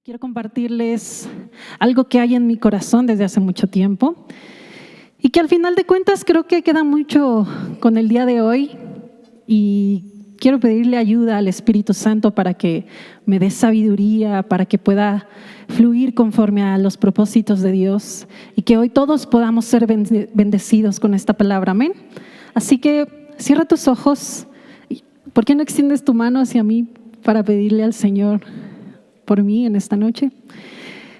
Quiero compartirles algo que hay en mi corazón desde hace mucho tiempo y que al final de cuentas creo que queda mucho con el día de hoy, y quiero pedirle ayuda al Espíritu Santo para que me dé sabiduría, para que pueda fluir conforme a los propósitos de Dios y que hoy todos podamos ser bendecidos con esta palabra. Amén. Así que cierra tus ojos. ¿Por qué no extiendes tu mano hacia mí para pedirle al Señor por mí en esta noche?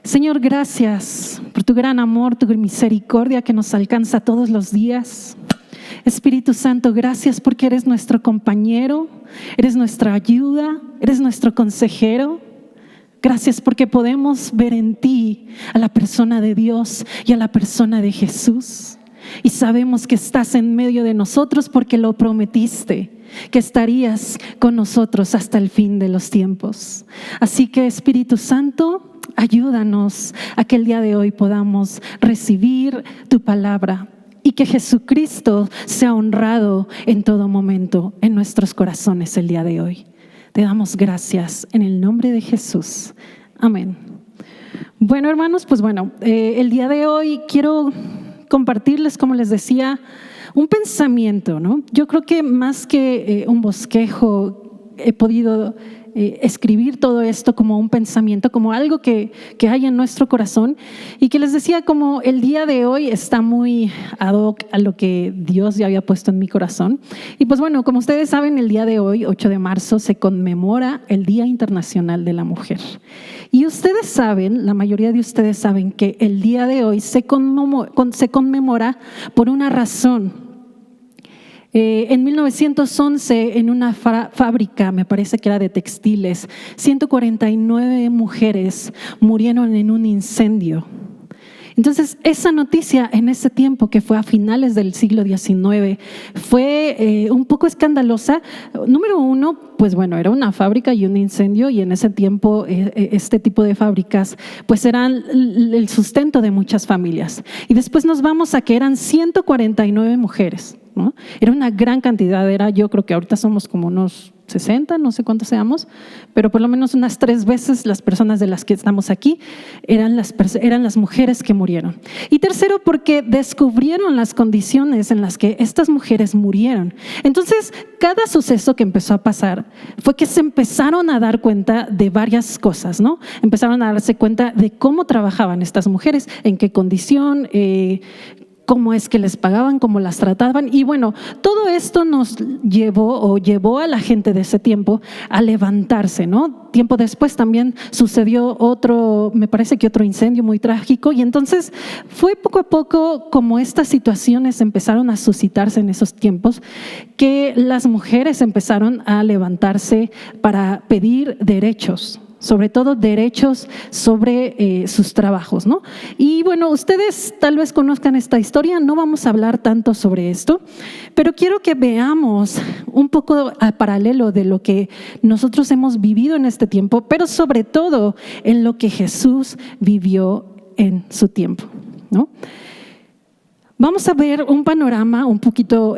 Señor, gracias por tu gran amor, tu misericordia que nos alcanza todos los días. Espíritu Santo, gracias porque eres nuestro compañero, eres nuestra ayuda, eres nuestro consejero. Gracias porque podemos ver en ti a la persona de Dios y a la persona de Jesús. Y sabemos que estás en medio de nosotros porque lo prometiste, que estarías con nosotros hasta el fin de los tiempos. Así que, Espíritu Santo, ayúdanos a que el día de hoy podamos recibir tu palabra y que Jesucristo sea honrado en todo momento en nuestros corazones el día de hoy. Te damos gracias en el nombre de Jesús. Amén. Bueno, hermanos, el día de hoy quiero compartirles, como les decía, un pensamiento, ¿no? Yo creo que más que un bosquejo, he podido escribir todo esto como un pensamiento, como algo que hay en nuestro corazón, y que les decía, como el día de hoy está muy ad hoc a lo que Dios ya había puesto en mi corazón. Y pues bueno, como ustedes saben, el día de hoy, 8 de marzo, se conmemora el Día Internacional de la Mujer. Y ustedes saben, la mayoría de ustedes saben que el día de hoy se conmemora por una razón. En 1911, en una fábrica, me parece que era de textiles, 149 mujeres murieron en un incendio. Entonces, esa noticia en ese tiempo, que fue a finales del siglo XIX, fue un poco escandalosa. Número uno, pues bueno, era una fábrica y un incendio, y en ese tiempo este tipo de fábricas pues eran el sustento de muchas familias. Y después nos vamos a que eran 149 mujeres, ¿no? Era una gran cantidad, yo creo que ahorita somos como unos 60, no sé cuántos seamos, pero por lo menos unas 3 veces las personas de las que estamos aquí eran las mujeres que murieron. Y tercero, porque descubrieron las condiciones en las que estas mujeres murieron. Entonces, cada suceso que empezó a pasar fue que se empezaron a dar cuenta de varias cosas, ¿no? Empezaron a darse cuenta de cómo trabajaban estas mujeres, en qué condición, cómo es que les pagaban, cómo las trataban. Y bueno, todo esto nos llevó a la gente de ese tiempo a levantarse, ¿no? Tiempo después también sucedió me parece que otro incendio muy trágico, y entonces fue poco a poco como estas situaciones empezaron a suscitarse en esos tiempos, que las mujeres empezaron a levantarse para pedir derechos, sobre todo derechos sobre sus trabajos, ¿no? Y bueno, ustedes tal vez conozcan esta historia, no vamos a hablar tanto sobre esto, pero quiero que veamos un poco al paralelo de lo que nosotros hemos vivido en este tiempo, pero sobre todo en lo que Jesús vivió en su tiempo, ¿no? Vamos a ver un panorama un poquito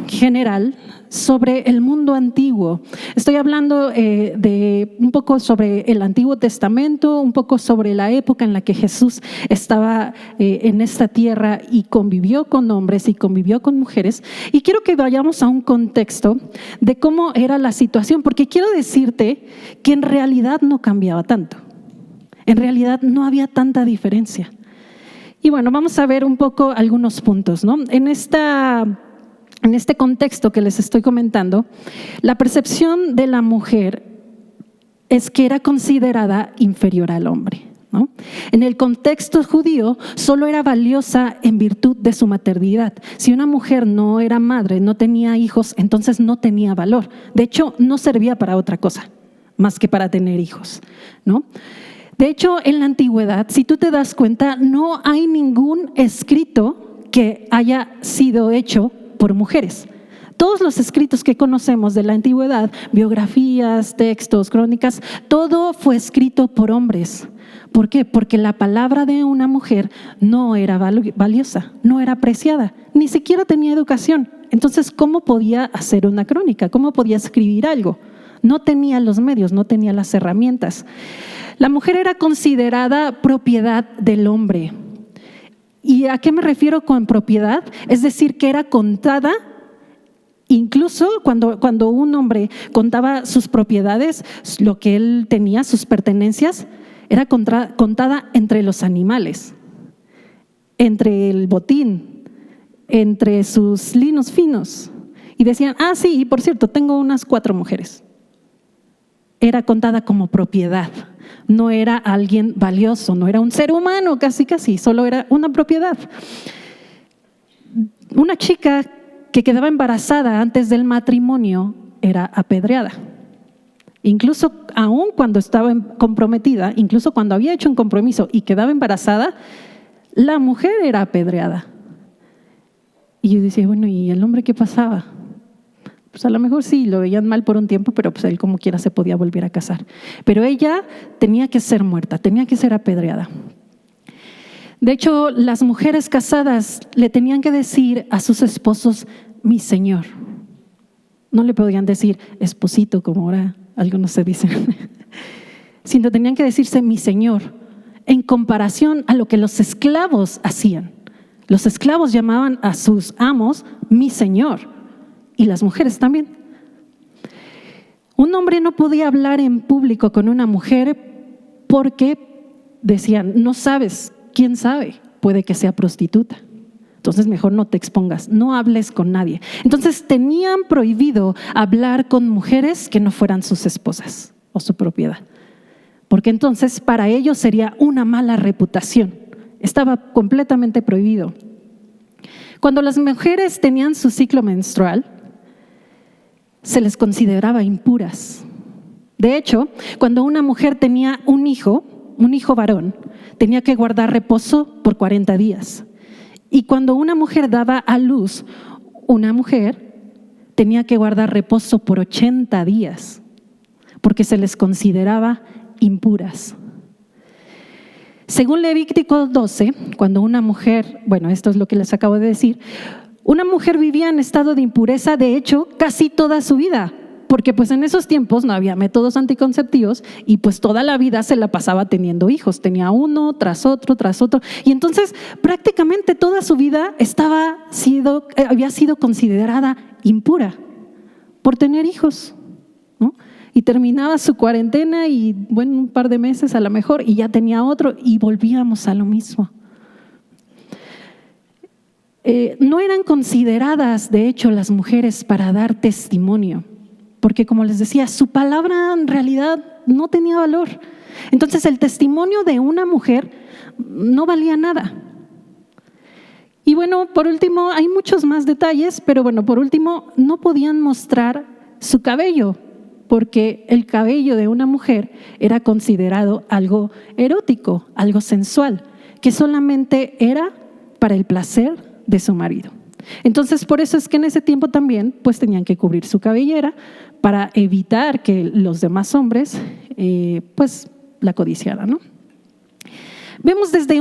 general sobre el mundo antiguo. Estoy hablando de un poco sobre el Antiguo Testamento, un poco sobre la época en la que Jesús estaba en esta tierra y convivió con hombres y convivió con mujeres. Y quiero que vayamos a un contexto de cómo era la situación, porque quiero decirte que en realidad no cambiaba tanto. En realidad no había tanta diferencia. Y bueno, vamos a ver un poco algunos puntos, ¿no? En este contexto que les estoy comentando, la percepción de la mujer es que era considerada inferior al hombre, ¿no? En el contexto judío, solo era valiosa en virtud de su maternidad. Si una mujer no era madre, no tenía hijos, entonces no tenía valor. De hecho, no servía para otra cosa más que para tener hijos, ¿no? De hecho, en la antigüedad, si tú te das cuenta, no hay ningún escrito que haya sido hecho por mujeres. Todos los escritos que conocemos de la antigüedad, biografías, textos, crónicas, todo fue escrito por hombres. ¿Por qué? Porque la palabra de una mujer no era valiosa, no era apreciada, ni siquiera tenía educación. Entonces, ¿cómo podía hacer una crónica? ¿Cómo podía escribir algo? No tenía los medios, no tenía las herramientas. La mujer era considerada propiedad del hombre. ¿Y a qué me refiero con propiedad? Es decir, que era contada, incluso cuando un hombre contaba sus propiedades, lo que él tenía, sus pertenencias, era contada entre los animales, entre el botín, entre sus linos finos. Y decían, sí, y por cierto, tengo unas 4 mujeres. Era contada como propiedad. No era alguien valioso, no era un ser humano, casi, solo era una propiedad. Una chica que quedaba embarazada antes del matrimonio era apedreada. Incluso aún cuando estaba comprometida, incluso cuando había hecho un compromiso y quedaba embarazada, la mujer era apedreada. Y yo decía, bueno, ¿y el hombre qué pasaba? Pues a lo mejor sí, lo veían mal por un tiempo, pero pues él como quiera se podía volver a casar. Pero ella tenía que ser muerta, tenía que ser apedreada. De hecho, las mujeres casadas le tenían que decir a sus esposos, mi señor. No le podían decir esposito, como ahora algunos se dicen, sino tenían que decirse mi señor, en comparación a lo que los esclavos hacían. Los esclavos llamaban a sus amos mi señor. Y las mujeres también. Un hombre no podía hablar en público con una mujer porque decían, no sabes, quién sabe, puede que sea prostituta. Entonces mejor no te expongas, no hables con nadie. Entonces tenían prohibido hablar con mujeres que no fueran sus esposas o su propiedad. Porque entonces para ellos sería una mala reputación. Estaba completamente prohibido. Cuando las mujeres tenían su ciclo menstrual, se les consideraba impuras. De hecho, cuando una mujer tenía un hijo varón, tenía que guardar reposo por 40 días. Y cuando una mujer daba a luz, una mujer tenía que guardar reposo por 80 días, porque se les consideraba impuras. Según Levítico 12, cuando una mujer, esto es lo que les acabo de decir, una mujer vivía en estado de impureza, de hecho, casi toda su vida, porque pues en esos tiempos no había métodos anticonceptivos y pues toda la vida se la pasaba teniendo hijos, tenía uno tras otro, y entonces prácticamente toda su vida había sido considerada impura por tener hijos, ¿no? Y terminaba su cuarentena y un par de meses a lo mejor y ya tenía otro y volvíamos a lo mismo. No eran consideradas, de hecho, las mujeres para dar testimonio, porque como les decía, su palabra en realidad no tenía valor. Entonces el testimonio de una mujer no valía nada. Y por último, hay muchos más detalles, pero por último, no podían mostrar su cabello, porque el cabello de una mujer era considerado algo erótico, algo sensual, que solamente era para el placer de su marido. Entonces, por eso es que en ese tiempo también pues tenían que cubrir su cabellera para evitar que los demás hombres pues la codiciaran, ¿no? Vemos desde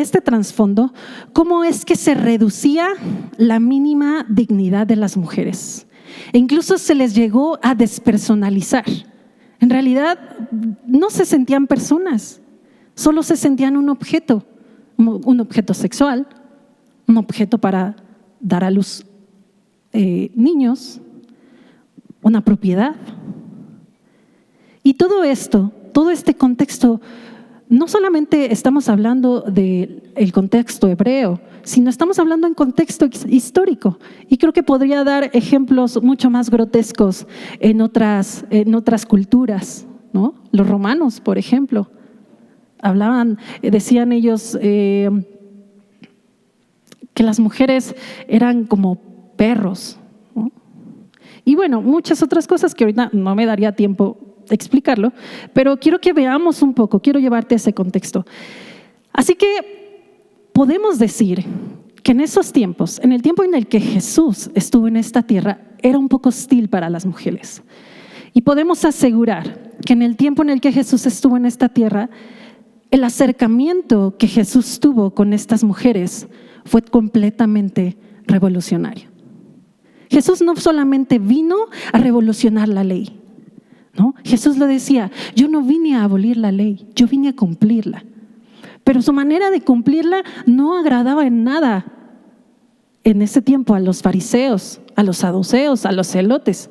este trasfondo, cómo es que se reducía la mínima dignidad de las mujeres. E incluso se les llegó a despersonalizar. En realidad no se sentían personas, solo se sentían un objeto sexual, un objeto para dar a luz niños, una propiedad. Y todo este contexto, no solamente estamos hablando del contexto hebreo, sino estamos hablando en contexto histórico. Y creo que podría dar ejemplos mucho más grotescos en otras culturas, ¿no? Los romanos, por ejemplo, decían ellos que las mujeres eran como perros, ¿no? Y muchas otras cosas que ahorita no me daría tiempo de explicarlo, pero quiero que veamos un poco, quiero llevarte a ese contexto. Así que podemos decir que en esos tiempos, en el tiempo en el que Jesús estuvo en esta tierra, era un poco hostil para las mujeres. Y podemos asegurar que en el tiempo en el que Jesús estuvo en esta tierra, el acercamiento que Jesús tuvo con estas mujeres fue completamente revolucionario. Jesús no solamente vino a revolucionar la ley, ¿no? Jesús lo decía, yo no vine a abolir la ley, yo vine a cumplirla. Pero su manera de cumplirla no agradaba en nada en ese tiempo a los fariseos, a los saduceos, a los celotes.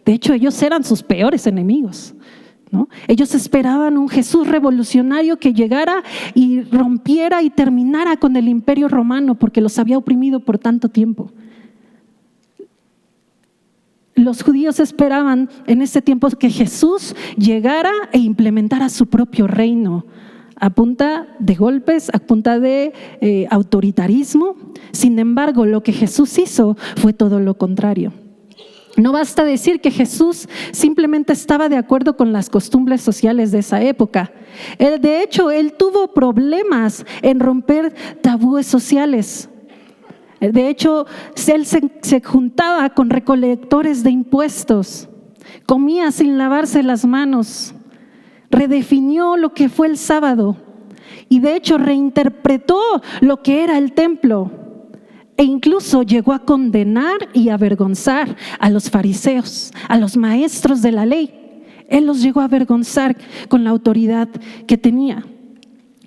De hecho, ellos eran sus peores enemigos, ¿no? Ellos esperaban un Jesús revolucionario que llegara y rompiera y terminara con el imperio romano porque los había oprimido por tanto tiempo. Los judíos esperaban en ese tiempo que Jesús llegara e implementara su propio reino a punta de golpes, a punta de autoritarismo. Sin embargo, lo que Jesús hizo fue todo lo contrario. No basta decir que Jesús simplemente estaba de acuerdo con las costumbres sociales de esa época. De hecho, él tuvo problemas en romper tabúes sociales. De hecho, él se juntaba con recolectores de impuestos, comía sin lavarse las manos, redefinió lo que fue el sábado y de hecho reinterpretó lo que era el templo e incluso llegó a condenar y avergonzar a los fariseos, a los maestros de la ley. Él los llegó a avergonzar con la autoridad que tenía.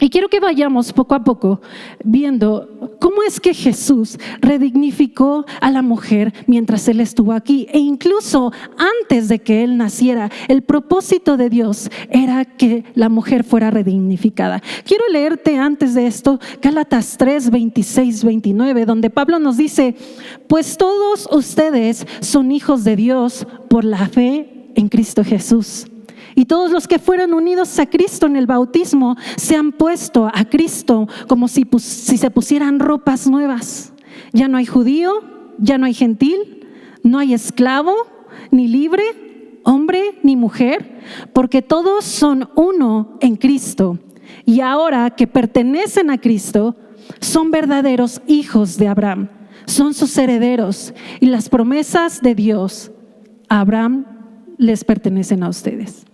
Y quiero que vayamos poco a poco viendo cómo es que Jesús redignificó a la mujer mientras Él estuvo aquí. E incluso antes de que Él naciera, el propósito de Dios era que la mujer fuera redignificada. Quiero leerte antes de esto Gálatas 3, 26, 29, donde Pablo nos dice, pues todos ustedes son hijos de Dios por la fe en Cristo Jesús. Y todos los que fueron unidos a Cristo en el bautismo se han puesto a Cristo como si se pusieran ropas nuevas. Ya no hay judío, ya no hay gentil, no hay esclavo ni libre, hombre ni mujer, porque todos son uno en Cristo. Y ahora que pertenecen a Cristo, son verdaderos hijos de Abraham, son sus herederos y las promesas de Dios a Abraham les pertenecen a ustedes.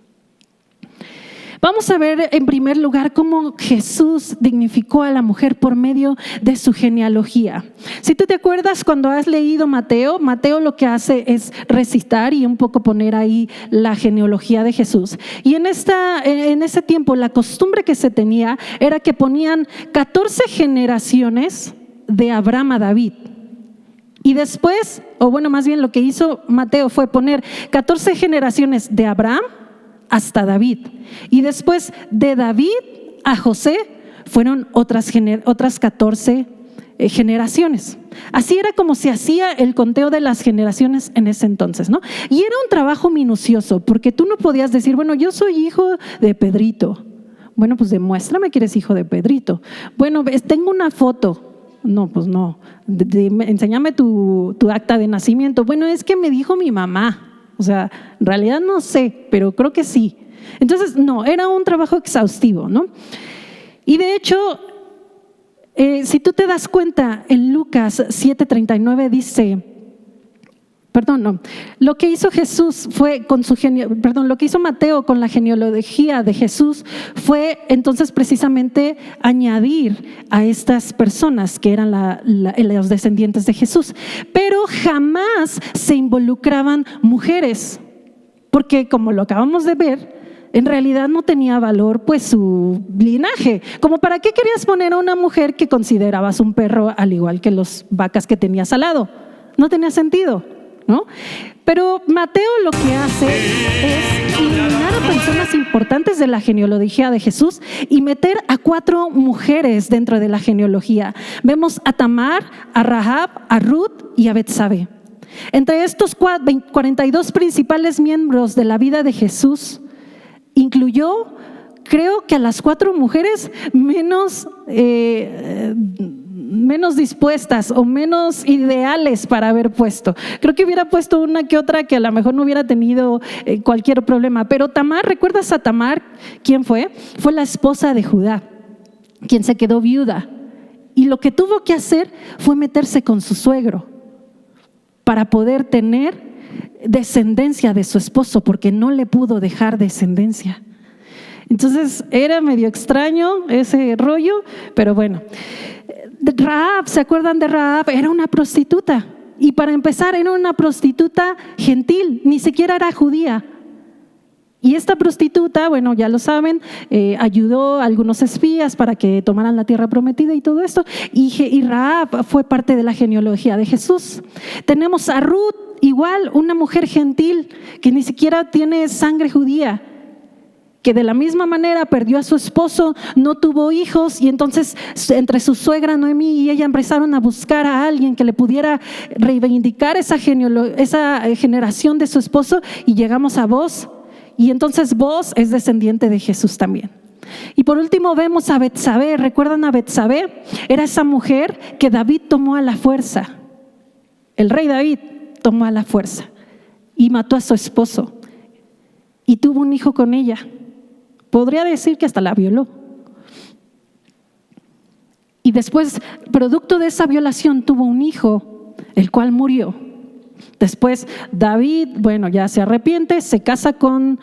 Vamos a ver en primer lugar cómo Jesús dignificó a la mujer por medio de su genealogía. Si tú te acuerdas cuando has leído Mateo lo que hace es recitar y un poco poner ahí la genealogía de Jesús. Y en ese tiempo la costumbre que se tenía era que ponían 14 generaciones de Abraham a David. Y después, o bueno, más bien lo que hizo Mateo fue poner 14 generaciones de Abraham hasta David. Y después de David a José fueron otras 14 generaciones. Así era como se hacía el conteo de las generaciones en ese entonces, ¿no? Y era un trabajo minucioso, porque tú no podías decir, bueno, yo soy hijo de Pedrito. Bueno, pues demuéstrame que eres hijo de Pedrito. Bueno, tengo una foto. No, pues no. Enséñame tu acta de nacimiento. Bueno, es que me dijo mi mamá. O sea, en realidad no sé, pero creo que sí. Entonces, no, era un trabajo exhaustivo, ¿no? Y de hecho, si tú te das cuenta, en Lucas 7:39 dice, lo que hizo Jesús fue lo que hizo Mateo con la genealogía de Jesús fue entonces precisamente añadir a estas personas que eran los descendientes de Jesús, pero jamás se involucraban mujeres, porque como lo acabamos de ver, en realidad no tenía valor pues su linaje. Como para qué querías poner a una mujer que considerabas un perro al igual que las vacas que tenías al lado. No tenía sentido, ¿no? Pero Mateo lo que hace es eliminar a personas importantes de la genealogía de Jesús y meter a 4 mujeres dentro de la genealogía. Vemos a Tamar, a Rahab, a Ruth y a Betsabe. Entre estos 42 principales miembros de la vida de Jesús, incluyó, creo que a las 4 mujeres menos dispuestas o menos ideales para haber puesto. Creo que hubiera puesto una que otra que a lo mejor no hubiera tenido cualquier problema. Pero Tamar, ¿recuerdas a Tamar? ¿Quién fue? Fue la esposa de Judá, quien se quedó viuda. Y lo que tuvo que hacer fue meterse con su suegro para poder tener descendencia de su esposo, porque no le pudo dejar descendencia. Entonces era medio extraño ese rollo, pero bueno. Rahab, ¿se acuerdan de Rahab? Era una prostituta, y para empezar era una prostituta gentil, ni siquiera era judía. Y esta prostituta, bueno, ya lo saben, ayudó a algunos espías para que tomaran la tierra prometida y todo esto. Y Rahab fue parte de la genealogía de Jesús. Tenemos a Ruth, igual, una mujer gentil que ni siquiera tiene sangre judía, que de la misma manera perdió a su esposo, no tuvo hijos, y entonces entre su suegra Noemí y ella empezaron a buscar a alguien que le pudiera reivindicar esa generación de su esposo, y llegamos a Boaz. Y entonces Boaz es descendiente de Jesús también. Y por último vemos a Betsabé. ¿Recuerdan a Betsabé? Era esa mujer que David tomó a la fuerza. El rey David tomó a la fuerza y mató a su esposo y tuvo un hijo con ella. Podría decir que hasta la violó. Y después, producto de esa violación, tuvo un hijo, el cual murió. Después David, bueno, ya se arrepiente, se casa con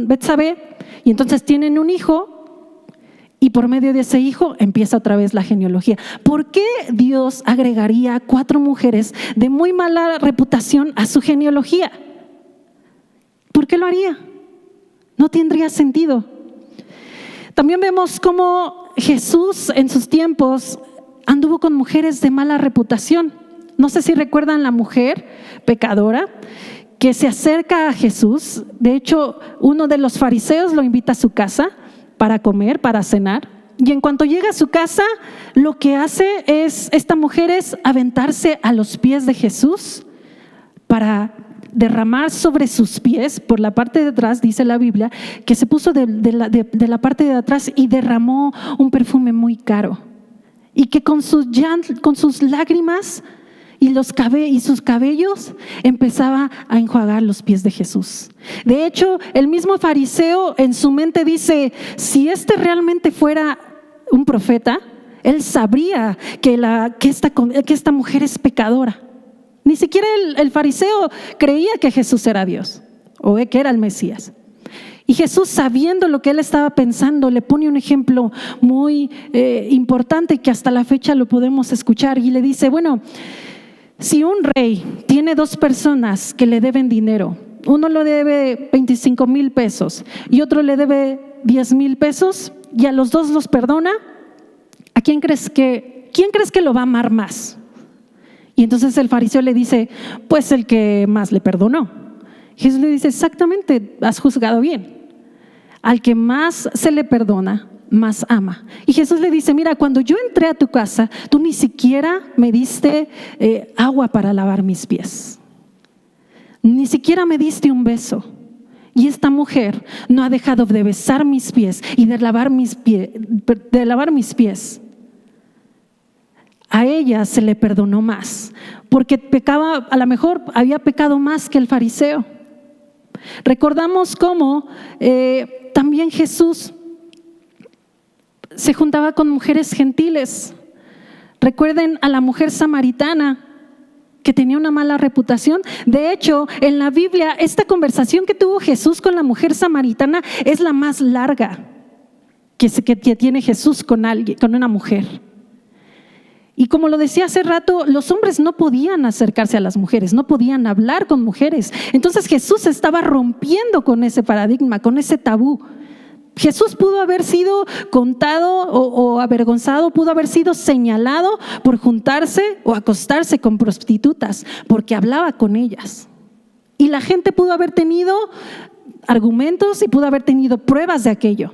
Betsabé, y entonces tienen un hijo, y por medio de ese hijo empieza otra vez la genealogía. ¿Por qué Dios agregaría 4 mujeres de muy mala reputación a su genealogía? ¿Por qué lo haría? No tendría sentido. También vemos cómo Jesús en sus tiempos anduvo con mujeres de mala reputación. No sé si recuerdan la mujer pecadora que se acerca a Jesús. De hecho, uno de los fariseos lo invita a su casa para comer, para cenar. Y en cuanto llega a su casa, lo que hace esta mujer es aventarse a los pies de Jesús para derramar sobre sus pies, por la parte de atrás, dice la Biblia, que se puso de la parte de atrás y derramó un perfume muy caro. Y que con sus lágrimas y sus cabellos empezaba a enjuagar los pies de Jesús. De hecho, el mismo fariseo en su mente dice: si este realmente fuera un profeta, él sabría que esta mujer es pecadora. Ni siquiera el fariseo creía que Jesús era Dios o que era el Mesías. Y Jesús, sabiendo lo que él estaba pensando, le pone un ejemplo muy importante que hasta la fecha lo podemos escuchar, y le dice: bueno, si un rey tiene 2 personas que le deben dinero, uno le debe 25,000 pesos y otro le debe 10,000 pesos, y a los 2 los perdona, ¿a quién crees que lo va a amar más? Y entonces el fariseo le dice: pues el que más le perdonó. Jesús le dice: exactamente, has juzgado bien. Al que más se le perdona, más ama. Y Jesús le dice: mira, cuando yo entré a tu casa, tú ni siquiera me diste agua para lavar mis pies. Ni siquiera me diste un beso. Y esta mujer no ha dejado de besar mis pies y de lavar mis pies. A ella se le perdonó más, porque pecaba, a lo mejor había pecado más que el fariseo. Recordamos cómo también Jesús se juntaba con mujeres gentiles. Recuerden a la mujer samaritana que tenía una mala reputación. De hecho, en la Biblia, esta conversación que tuvo Jesús con la mujer samaritana es la más larga que tiene Jesús con una mujer. Y como lo decía hace rato, los hombres no podían acercarse a las mujeres, no podían hablar con mujeres. Entonces Jesús estaba rompiendo con ese paradigma, con ese tabú. Jesús pudo haber sido contado o avergonzado, pudo haber sido señalado por juntarse o acostarse con prostitutas, porque hablaba con ellas. Y la gente pudo haber tenido argumentos y pudo haber tenido pruebas de aquello.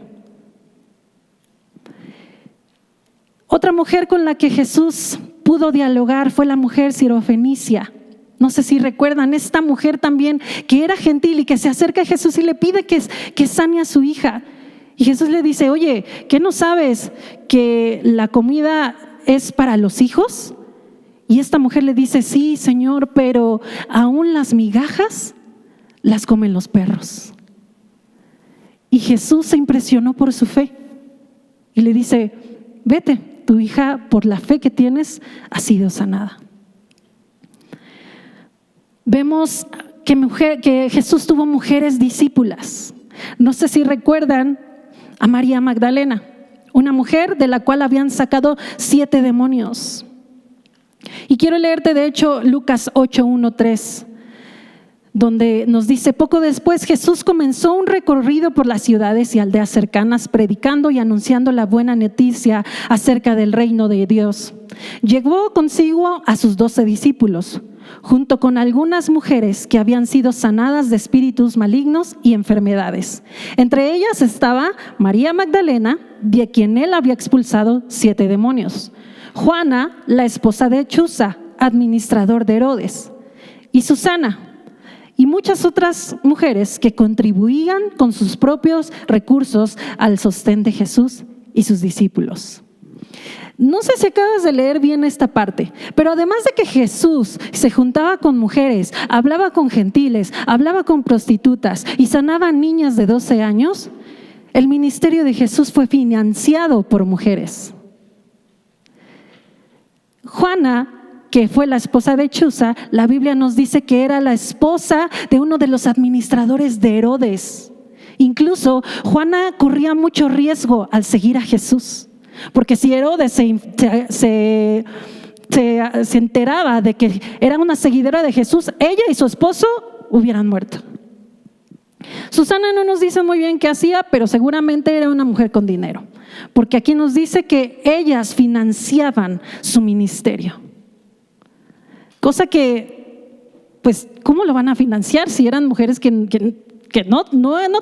Otra mujer con la que Jesús pudo dialogar fue la mujer sirofenicia. No sé si recuerdan, esta mujer también que era gentil y que se acerca a Jesús y le pide que sane a su hija. Y Jesús le dice: oye, ¿qué no sabes que la comida es para los hijos? Y esta mujer le dice: sí, Señor, pero aún las migajas las comen los perros. Y Jesús se impresionó por su fe y le dice: vete, tu hija, por la fe que tienes, ha sido sanada. Vemos que Jesús tuvo mujeres discípulas. No sé si recuerdan a María Magdalena, una mujer de la cual habían sacado 7 demonios. Y quiero leerte de hecho Lucas 8:1-3. donde nos dice: poco después Jesús comenzó un recorrido por las ciudades y aldeas cercanas, predicando y anunciando la buena noticia acerca del reino de Dios. Llevó consigo a sus 12 discípulos, junto con algunas mujeres que habían sido sanadas de espíritus malignos y enfermedades. Entre ellas estaba María Magdalena, de quien él había expulsado 7 demonios; Juana, la esposa de Chuza, administrador de Herodes; y Susana, y muchas otras mujeres que contribuían con sus propios recursos al sostén de Jesús y sus discípulos. No sé si acabas de leer bien esta parte, pero además de que Jesús se juntaba con mujeres, hablaba con gentiles, hablaba con prostitutas y sanaba a niñas de 12 años, el ministerio de Jesús fue financiado por mujeres. Juana, que fue la esposa de Chuza, la Biblia nos dice que era la esposa de uno de los administradores de Herodes. Incluso Juana corría mucho riesgo al seguir a Jesús, porque si Herodes se enteraba de que era una seguidora de Jesús, ella y su esposo hubieran muerto. Susana no nos dice muy bien qué hacía, pero seguramente era una mujer con dinero, porque aquí nos dice que ellas financiaban su ministerio. Cosa que, pues, ¿cómo lo van a financiar si eran mujeres que no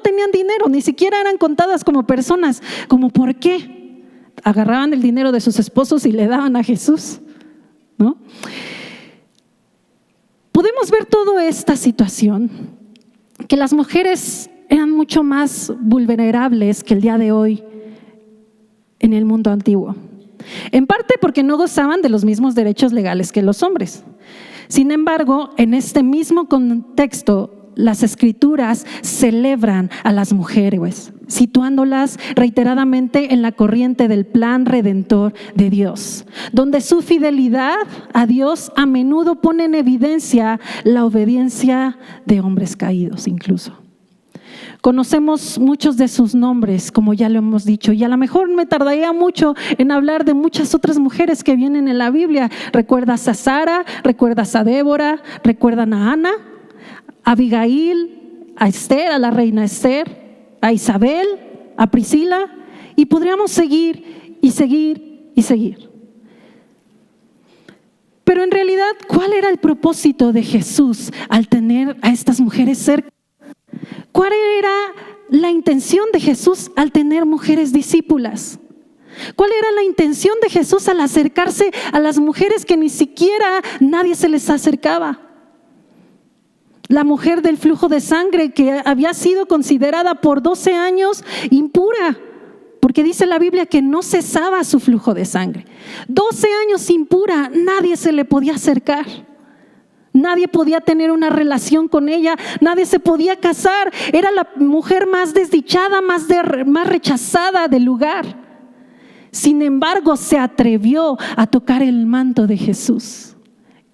tenían dinero, ni siquiera eran contadas como personas? ¿Cómo por qué? Agarraban el dinero de sus esposos y le daban a Jesús, ¿no? Podemos ver toda esta situación, que las mujeres eran mucho más vulnerables que el día de hoy en el mundo antiguo. En parte porque no gozaban de los mismos derechos legales que los hombres. Sin embargo, en este mismo contexto, las Escrituras celebran a las mujeres, situándolas reiteradamente en la corriente del plan redentor de Dios, donde su fidelidad a Dios a menudo pone en evidencia la obediencia de hombres caídos incluso. Conocemos muchos de sus nombres, como ya lo hemos dicho, y a lo mejor me tardaría mucho en hablar de muchas otras mujeres que vienen en la Biblia. ¿Recuerdas a Sara? ¿Recuerdas a Débora? ¿Recuerdan a Ana? A Abigail, a Esther, a la reina Esther, a Isabel, a Priscila, y podríamos seguir y seguir y seguir. Pero en realidad, ¿cuál era el propósito de Jesús al tener a estas mujeres cerca? ¿Cuál era la intención de Jesús al tener mujeres discípulas? ¿Cuál era la intención de Jesús al acercarse a las mujeres que ni siquiera nadie se les acercaba? La mujer del flujo de sangre que había sido considerada por 12 años impura, porque dice la Biblia que no cesaba su flujo de sangre. 12 años impura, nadie se le podía acercar. Nadie podía tener una relación con ella, nadie se podía casar. Era la mujer más desdichada, más rechazada del lugar. Sin embargo, se atrevió a tocar el manto de Jesús.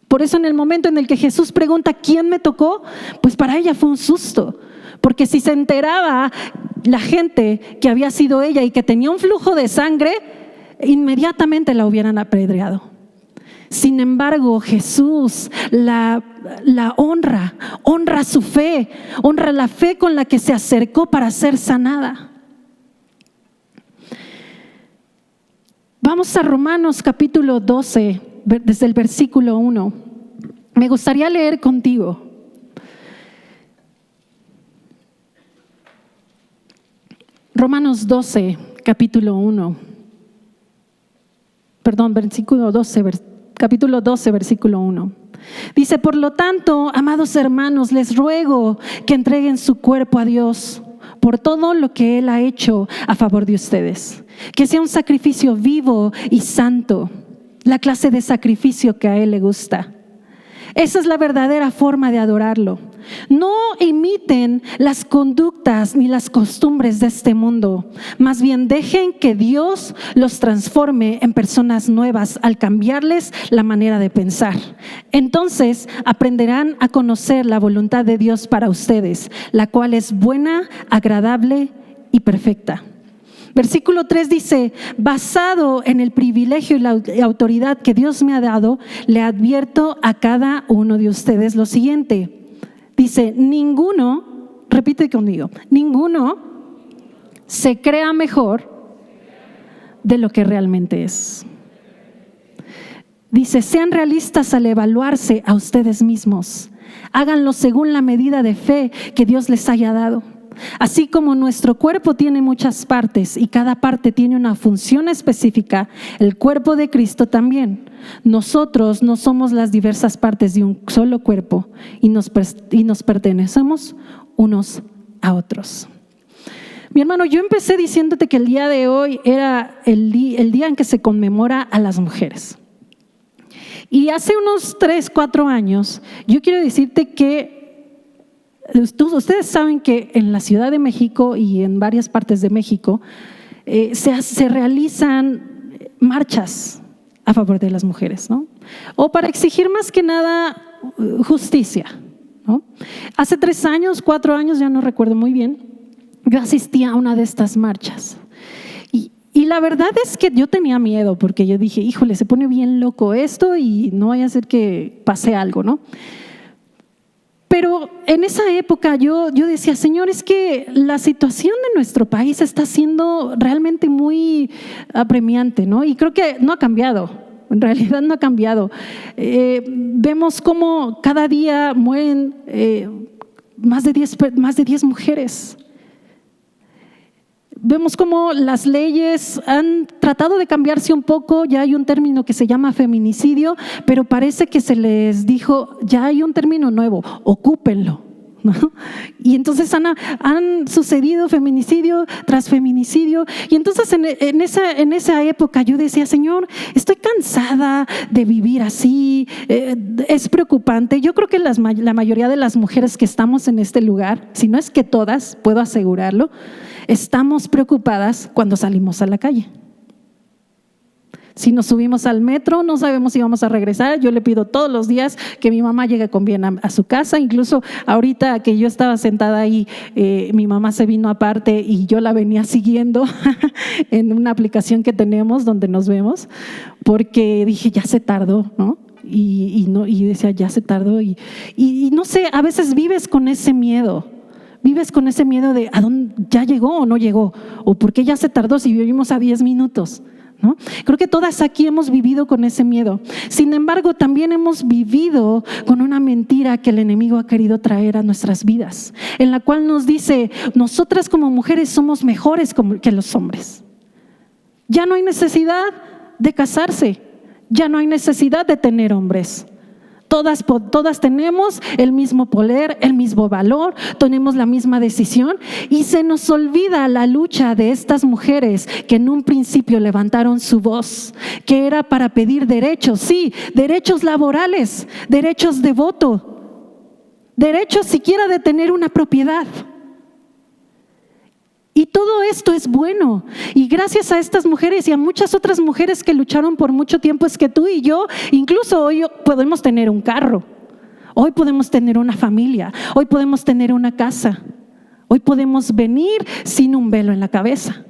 Por eso en el momento en el que Jesús pregunta ¿quién me tocó? Pues para ella fue un susto, porque si se enteraba la gente que había sido ella y que tenía un flujo de sangre, inmediatamente la hubieran apedreado. Sin embargo, Jesús la honra su fe, honra la fe con la que se acercó para ser sanada. Vamos a Romanos capítulo 12, desde el versículo 1. Me gustaría leer contigo. Romanos 12, capítulo 1. Capítulo 12, versículo 1. Dice: por lo tanto, amados hermanos, les ruego que entreguen su cuerpo a Dios por todo lo que Él ha hecho a favor de ustedes. Que sea un sacrificio vivo y santo, la clase de sacrificio que a Él le gusta. Esa es la verdadera forma de adorarlo. No imiten las conductas ni las costumbres de este mundo. Más bien dejen que Dios los transforme en personas nuevas al cambiarles la manera de pensar. Entonces aprenderán a conocer la voluntad de Dios para ustedes, la cual es buena, agradable y perfecta. Versículo 3 dice: basado en el privilegio y la autoridad que Dios me ha dado, le advierto a cada uno de ustedes lo siguiente. Dice, ninguno, repite conmigo, ninguno se crea mejor de lo que realmente es. Dice, sean realistas al evaluarse a ustedes mismos. Háganlo según la medida de fe que Dios les haya dado. Así como nuestro cuerpo tiene muchas partes y cada parte tiene una función específica, el cuerpo de Cristo también. Nosotros no somos las diversas partes de un solo cuerpo y nos pertenecemos unos a otros. Mi hermano, yo empecé diciéndote que el día de hoy era el día en que se conmemora a las mujeres. Y hace unos 3, 4 años, yo quiero decirte que ustedes saben que en la Ciudad de México y en varias partes de México se realizan marchas a favor de las mujeres, ¿no? O para exigir más que nada justicia, ¿no? Hace 3 años, 4 años, ya no recuerdo muy bien, yo asistí a una de estas marchas. Y la verdad es que yo tenía miedo porque yo dije, híjole, se pone bien loco esto y no vaya a ser que pase algo, ¿no? Pero en esa época yo decía, Señor, es que la situación de nuestro país está siendo realmente muy apremiante, ¿no? Y creo que no ha cambiado, en realidad no ha cambiado. Vemos cómo cada día mueren más de 10 mujeres. Vemos cómo las leyes han tratado de cambiarse un poco, ya hay un término que se llama feminicidio, pero parece que se les dijo, ya hay un término nuevo, ocúpenlo, ¿no? Y entonces han sucedido feminicidio tras feminicidio, y entonces en esa época yo decía, Señor, estoy cansada de vivir así, es preocupante. Yo creo que la mayoría de las mujeres que estamos en este lugar, si no es que todas, puedo asegurarlo, estamos preocupadas cuando salimos a la calle. Si nos subimos al metro, no sabemos si vamos a regresar. Yo le pido todos los días que mi mamá llegue con bien a su casa. Incluso ahorita que yo estaba sentada ahí, mi mamá se vino aparte y yo la venía siguiendo en una aplicación que tenemos donde nos vemos, porque dije, ya se tardó, ¿no? Y decía, ya se tardó. Y no sé, a veces vives con ese miedo. Vives con ese miedo de ¿a dónde ya llegó o no llegó? ¿O por qué ya se tardó si vivimos a 10 minutos? ¿No? Creo que todas aquí hemos vivido con ese miedo. Sin embargo, también hemos vivido con una mentira que el enemigo ha querido traer a nuestras vidas, en la cual nos dice, nosotras como mujeres somos mejores que los hombres. Ya no hay necesidad de casarse, ya no hay necesidad de tener hombres. Todas tenemos el mismo poder, el mismo valor, tenemos la misma decisión y se nos olvida la lucha de estas mujeres que en un principio levantaron su voz, que era para pedir derechos, sí, derechos laborales, derechos de voto, derechos siquiera de tener una propiedad. Y todo esto es bueno. Y gracias a estas mujeres y a muchas otras mujeres que lucharon por mucho tiempo es que tú y yo, incluso hoy podemos tener un carro, hoy podemos tener una familia, hoy podemos tener una casa, hoy podemos venir sin un velo en la cabeza.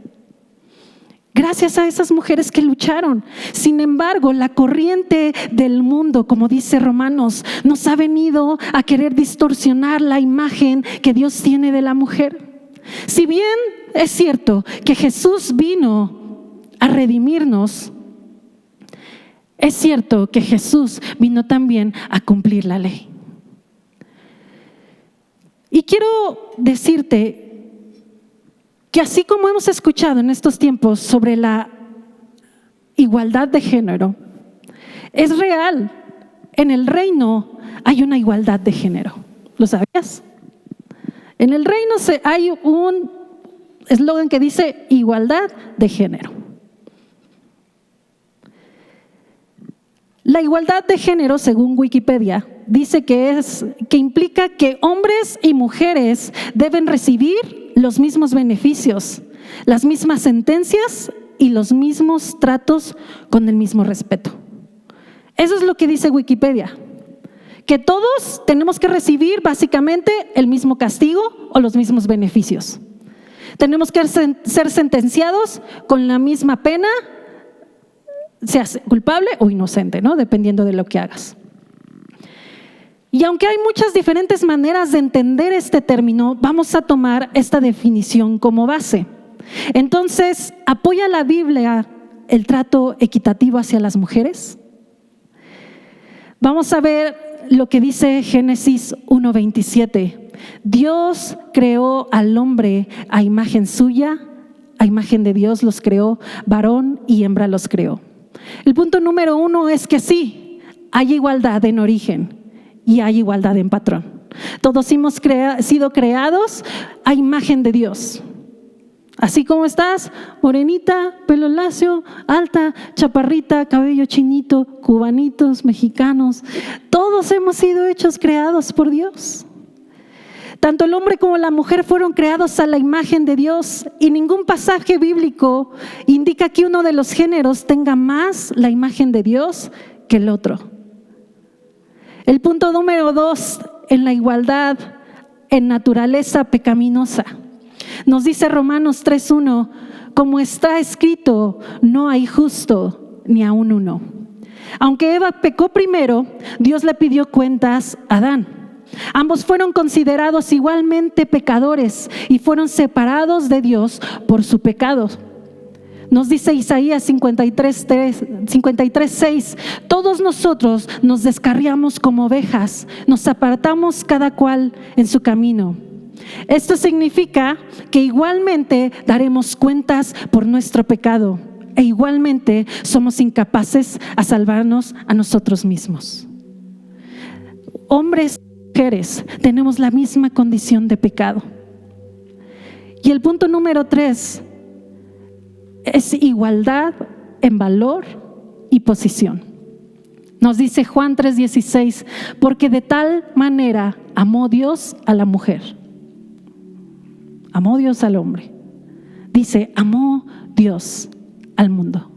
Gracias a esas mujeres que lucharon. Sin embargo, la corriente del mundo, como dice Romanos, nos ha venido a querer distorsionar la imagen que Dios tiene de la mujer. Si bien es cierto que Jesús vino a redimirnos, es cierto que Jesús vino también a cumplir la ley. Y quiero decirte que así como hemos escuchado en estos tiempos sobre la igualdad de género, es real. En el reino hay una igualdad de género. ¿Lo sabías? En el reino hay un eslogan que dice igualdad de género. La igualdad de género, según Wikipedia, dice que implica que hombres y mujeres deben recibir los mismos beneficios, las mismas sentencias y los mismos tratos con el mismo respeto. Eso es lo que dice Wikipedia. Que todos tenemos que recibir básicamente el mismo castigo o los mismos beneficios. Tenemos que ser sentenciados con la misma pena, seas culpable o inocente, ¿no? Dependiendo de lo que hagas. Y aunque hay muchas diferentes maneras de entender este término, vamos a tomar esta definición como base. Entonces, ¿apoya la Biblia el trato equitativo hacia las mujeres? Vamos a ver lo que dice Génesis 1:27. Dios creó al hombre a imagen suya, a imagen de Dios los creó, varón y hembra los creó. El punto número 1 es que sí, hay igualdad en origen y hay igualdad en patrón. Todos hemos sido creados a imagen de Dios. Así como estás, morenita, pelo lacio, alta, chaparrita, cabello chinito, cubanitos, mexicanos, todos hemos sido hechos, creados por Dios. Tanto el hombre como la mujer fueron creados a la imagen de Dios y ningún pasaje bíblico indica que uno de los géneros tenga más la imagen de Dios que el otro. El punto número 2, en la igualdad en naturaleza pecaminosa. Nos dice Romanos 3:1, como está escrito, no hay justo ni aun uno. Aunque Eva pecó primero, Dios le pidió cuentas a Adán. Ambos fueron considerados igualmente pecadores y fueron separados de Dios por su pecado. Nos dice Isaías 53:6, todos nosotros nos descarriamos como ovejas, nos apartamos cada cual en su camino. Esto significa que igualmente daremos cuentas por nuestro pecado e igualmente somos incapaces a salvarnos a nosotros mismos. Hombres y mujeres tenemos la misma condición de pecado. Y el punto número 3 es igualdad en valor y posición. Nos dice Juan 3:16, porque de tal manera amó Dios a la mujer. Amó Dios al hombre. Dice, amó Dios al mundo.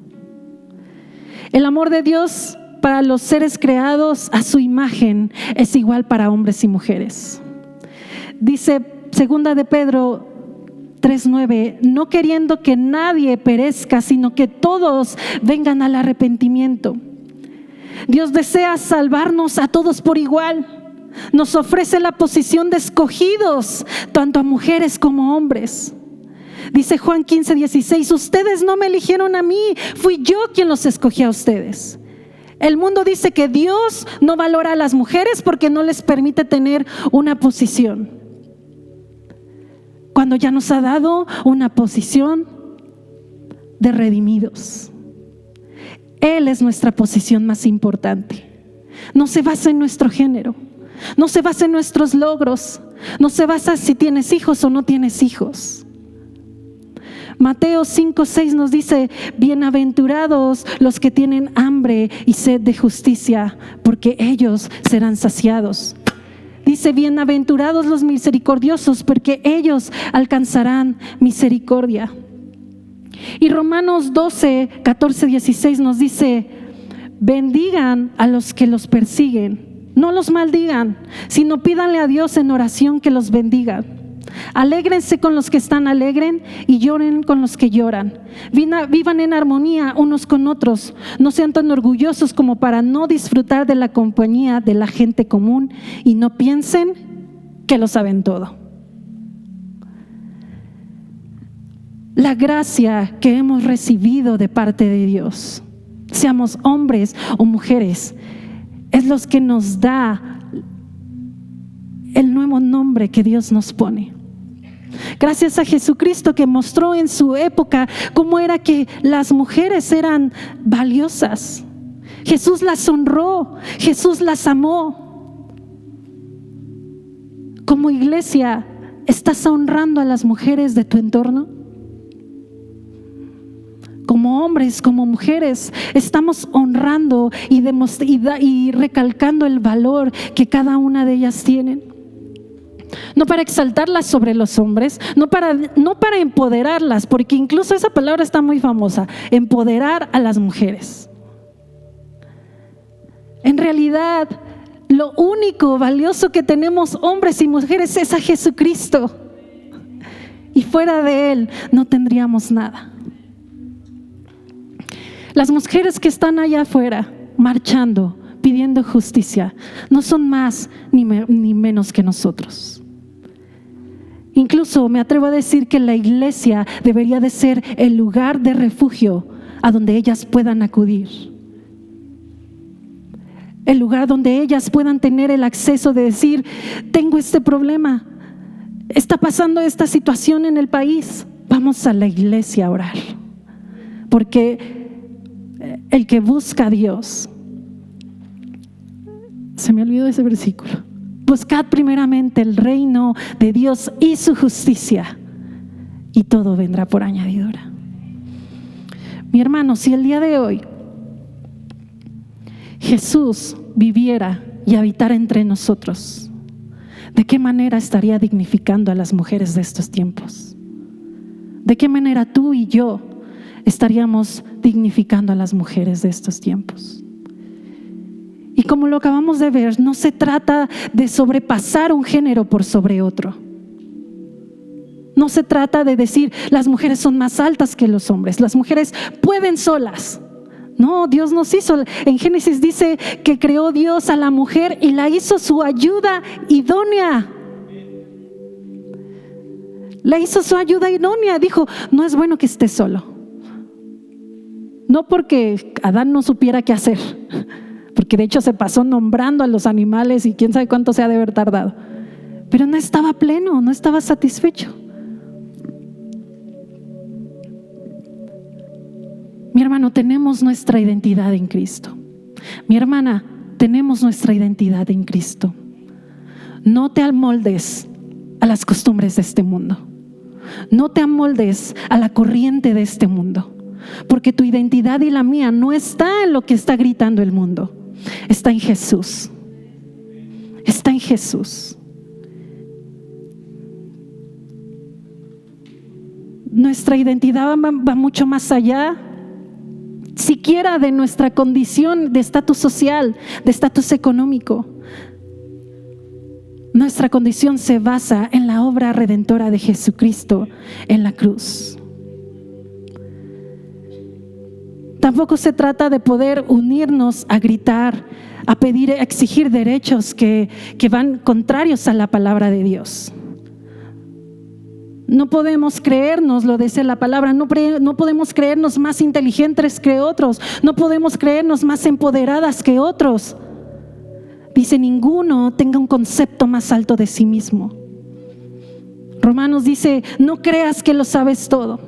El amor de Dios para los seres creados a su imagen es igual para hombres y mujeres. Dice 2 de Pedro 3:9, no queriendo que nadie perezca, sino que todos vengan al arrepentimiento. Dios desea salvarnos a todos por igual. Nos ofrece la posición de escogidos, tanto a mujeres como a hombres. Dice Juan 15:16, ustedes no me eligieron a mí, fui yo quien los escogí a ustedes. El mundo dice que Dios no valora a las mujeres porque no les permite tener una posición, cuando ya nos ha dado una posición de redimidos. Él es nuestra posición más importante. No se basa en nuestro género, no se basa en nuestros logros, no se basa si tienes hijos o no tienes hijos. Mateo 5:6 nos dice, bienaventurados los que tienen hambre y sed de justicia, porque ellos serán saciados. Dice, bienaventurados los misericordiosos, porque ellos alcanzarán misericordia. Y Romanos 12:14-16 nos dice, bendigan a los que los persiguen, no los maldigan, sino pídanle a Dios en oración que los bendiga. Alégrense con los que están alegres y lloren con los que lloran. Vivan en armonía unos con otros. No sean tan orgullosos como para no disfrutar de la compañía de la gente común y no piensen que lo saben todo. La gracia que hemos recibido de parte de Dios, seamos hombres o mujeres, es lo que nos da el nuevo nombre que Dios nos pone. Gracias a Jesucristo, que mostró en su época cómo era que las mujeres eran valiosas. Jesús las honró, Jesús las amó. Como iglesia, ¿estás honrando a las mujeres de tu entorno? Como hombres, como mujeres, estamos honrando y recalcando el valor que cada una de ellas tienen. No para exaltarlas sobre los hombres, no para empoderarlas, porque incluso esa palabra está muy famosa, empoderar a las mujeres. En realidad, lo único valioso que tenemos hombres y mujeres es a Jesucristo. Y fuera de Él no tendríamos nada. Las mujeres que están allá afuera marchando, pidiendo justicia. No son más ni menos que nosotros. Incluso me atrevo a decir que la iglesia debería de ser el lugar de refugio a donde ellas puedan acudir. El lugar donde ellas puedan tener el acceso de decir: tengo este problema, está pasando esta situación en el país, vamos a la iglesia a orar. Porque el que busca a Dios, se me olvidó ese versículo, buscad primeramente el reino de Dios y su justicia, y todo vendrá por añadidura. Mi hermano, si el día de hoy Jesús viviera y habitara entre nosotros, ¿de qué manera estaría dignificando a las mujeres de estos tiempos? ¿De qué manera tú y yo estaríamos dignificando a las mujeres de estos tiempos? Y como lo acabamos de ver, no se trata de sobrepasar un género por sobre otro. No se trata de decir las mujeres son más altas que los hombres, las mujeres pueden solas. No, Dios nos hizo. En Génesis dice que creó Dios a la mujer y la hizo su ayuda idónea. La hizo su ayuda idónea. Dijo: no es bueno que esté solo. No porque Adán no supiera qué hacer, porque de hecho se pasó nombrando a los animales y quién sabe cuánto se ha de haber tardado. Pero no estaba pleno, no estaba satisfecho. Mi hermano, tenemos nuestra identidad en Cristo. Mi hermana, tenemos nuestra identidad en Cristo. No te amoldes a las costumbres de este mundo. No te amoldes a la corriente de este mundo. Porque tu identidad y la mía no está en lo que está gritando el mundo. Está en Jesús. Está en Jesús. Nuestra identidad va mucho más allá siquiera de nuestra condición de estatus social, de estatus económico. Nuestra condición se basa en la obra redentora de Jesucristo en la cruz. Tampoco se trata de poder unirnos a gritar, a pedir, a exigir derechos que van contrarios a la palabra de Dios. No podemos creernos, lo dice la palabra, no podemos creernos más inteligentes que otros, no podemos creernos más empoderadas que otros. Dice: ninguno tenga un concepto más alto de sí mismo. Romanos dice: no creas que lo sabes todo.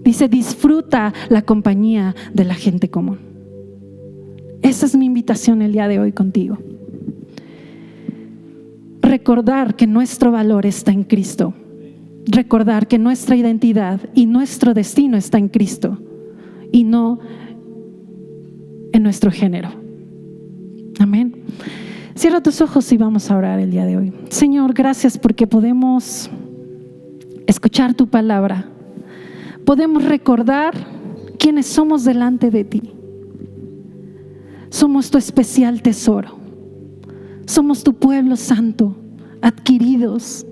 Dice: disfruta la compañía de la gente común. Esa es mi invitación el día de hoy contigo. Recordar que nuestro valor está en Cristo. Recordar que nuestra identidad y nuestro destino está en Cristo y no en nuestro género. Amén. Cierra tus ojos y vamos a orar el día de hoy. Señor, gracias porque podemos escuchar tu palabra. Podemos recordar quiénes somos delante de ti. Somos tu especial tesoro. Somos tu pueblo santo, adquiridos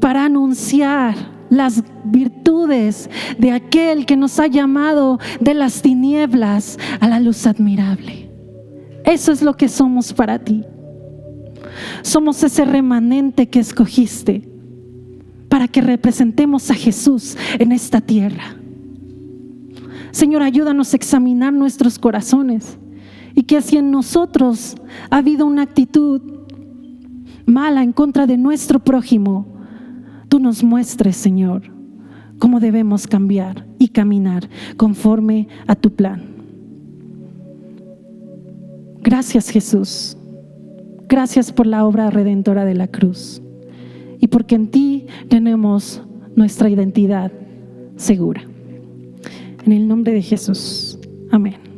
para anunciar las virtudes de aquel que nos ha llamado de las tinieblas a la luz admirable. Eso es lo que somos para ti. Somos ese remanente que escogiste para que representemos a Jesús en esta tierra. Señor, ayúdanos a examinar nuestros corazones. Y que si en nosotros ha habido una actitud mala en contra de nuestro prójimo, tú nos muestres, Señor, cómo debemos cambiar y caminar conforme a tu plan. Gracias, Jesús. Gracias por la obra redentora de la cruz y porque en ti tenemos nuestra identidad segura. En el nombre de Jesús. Amén.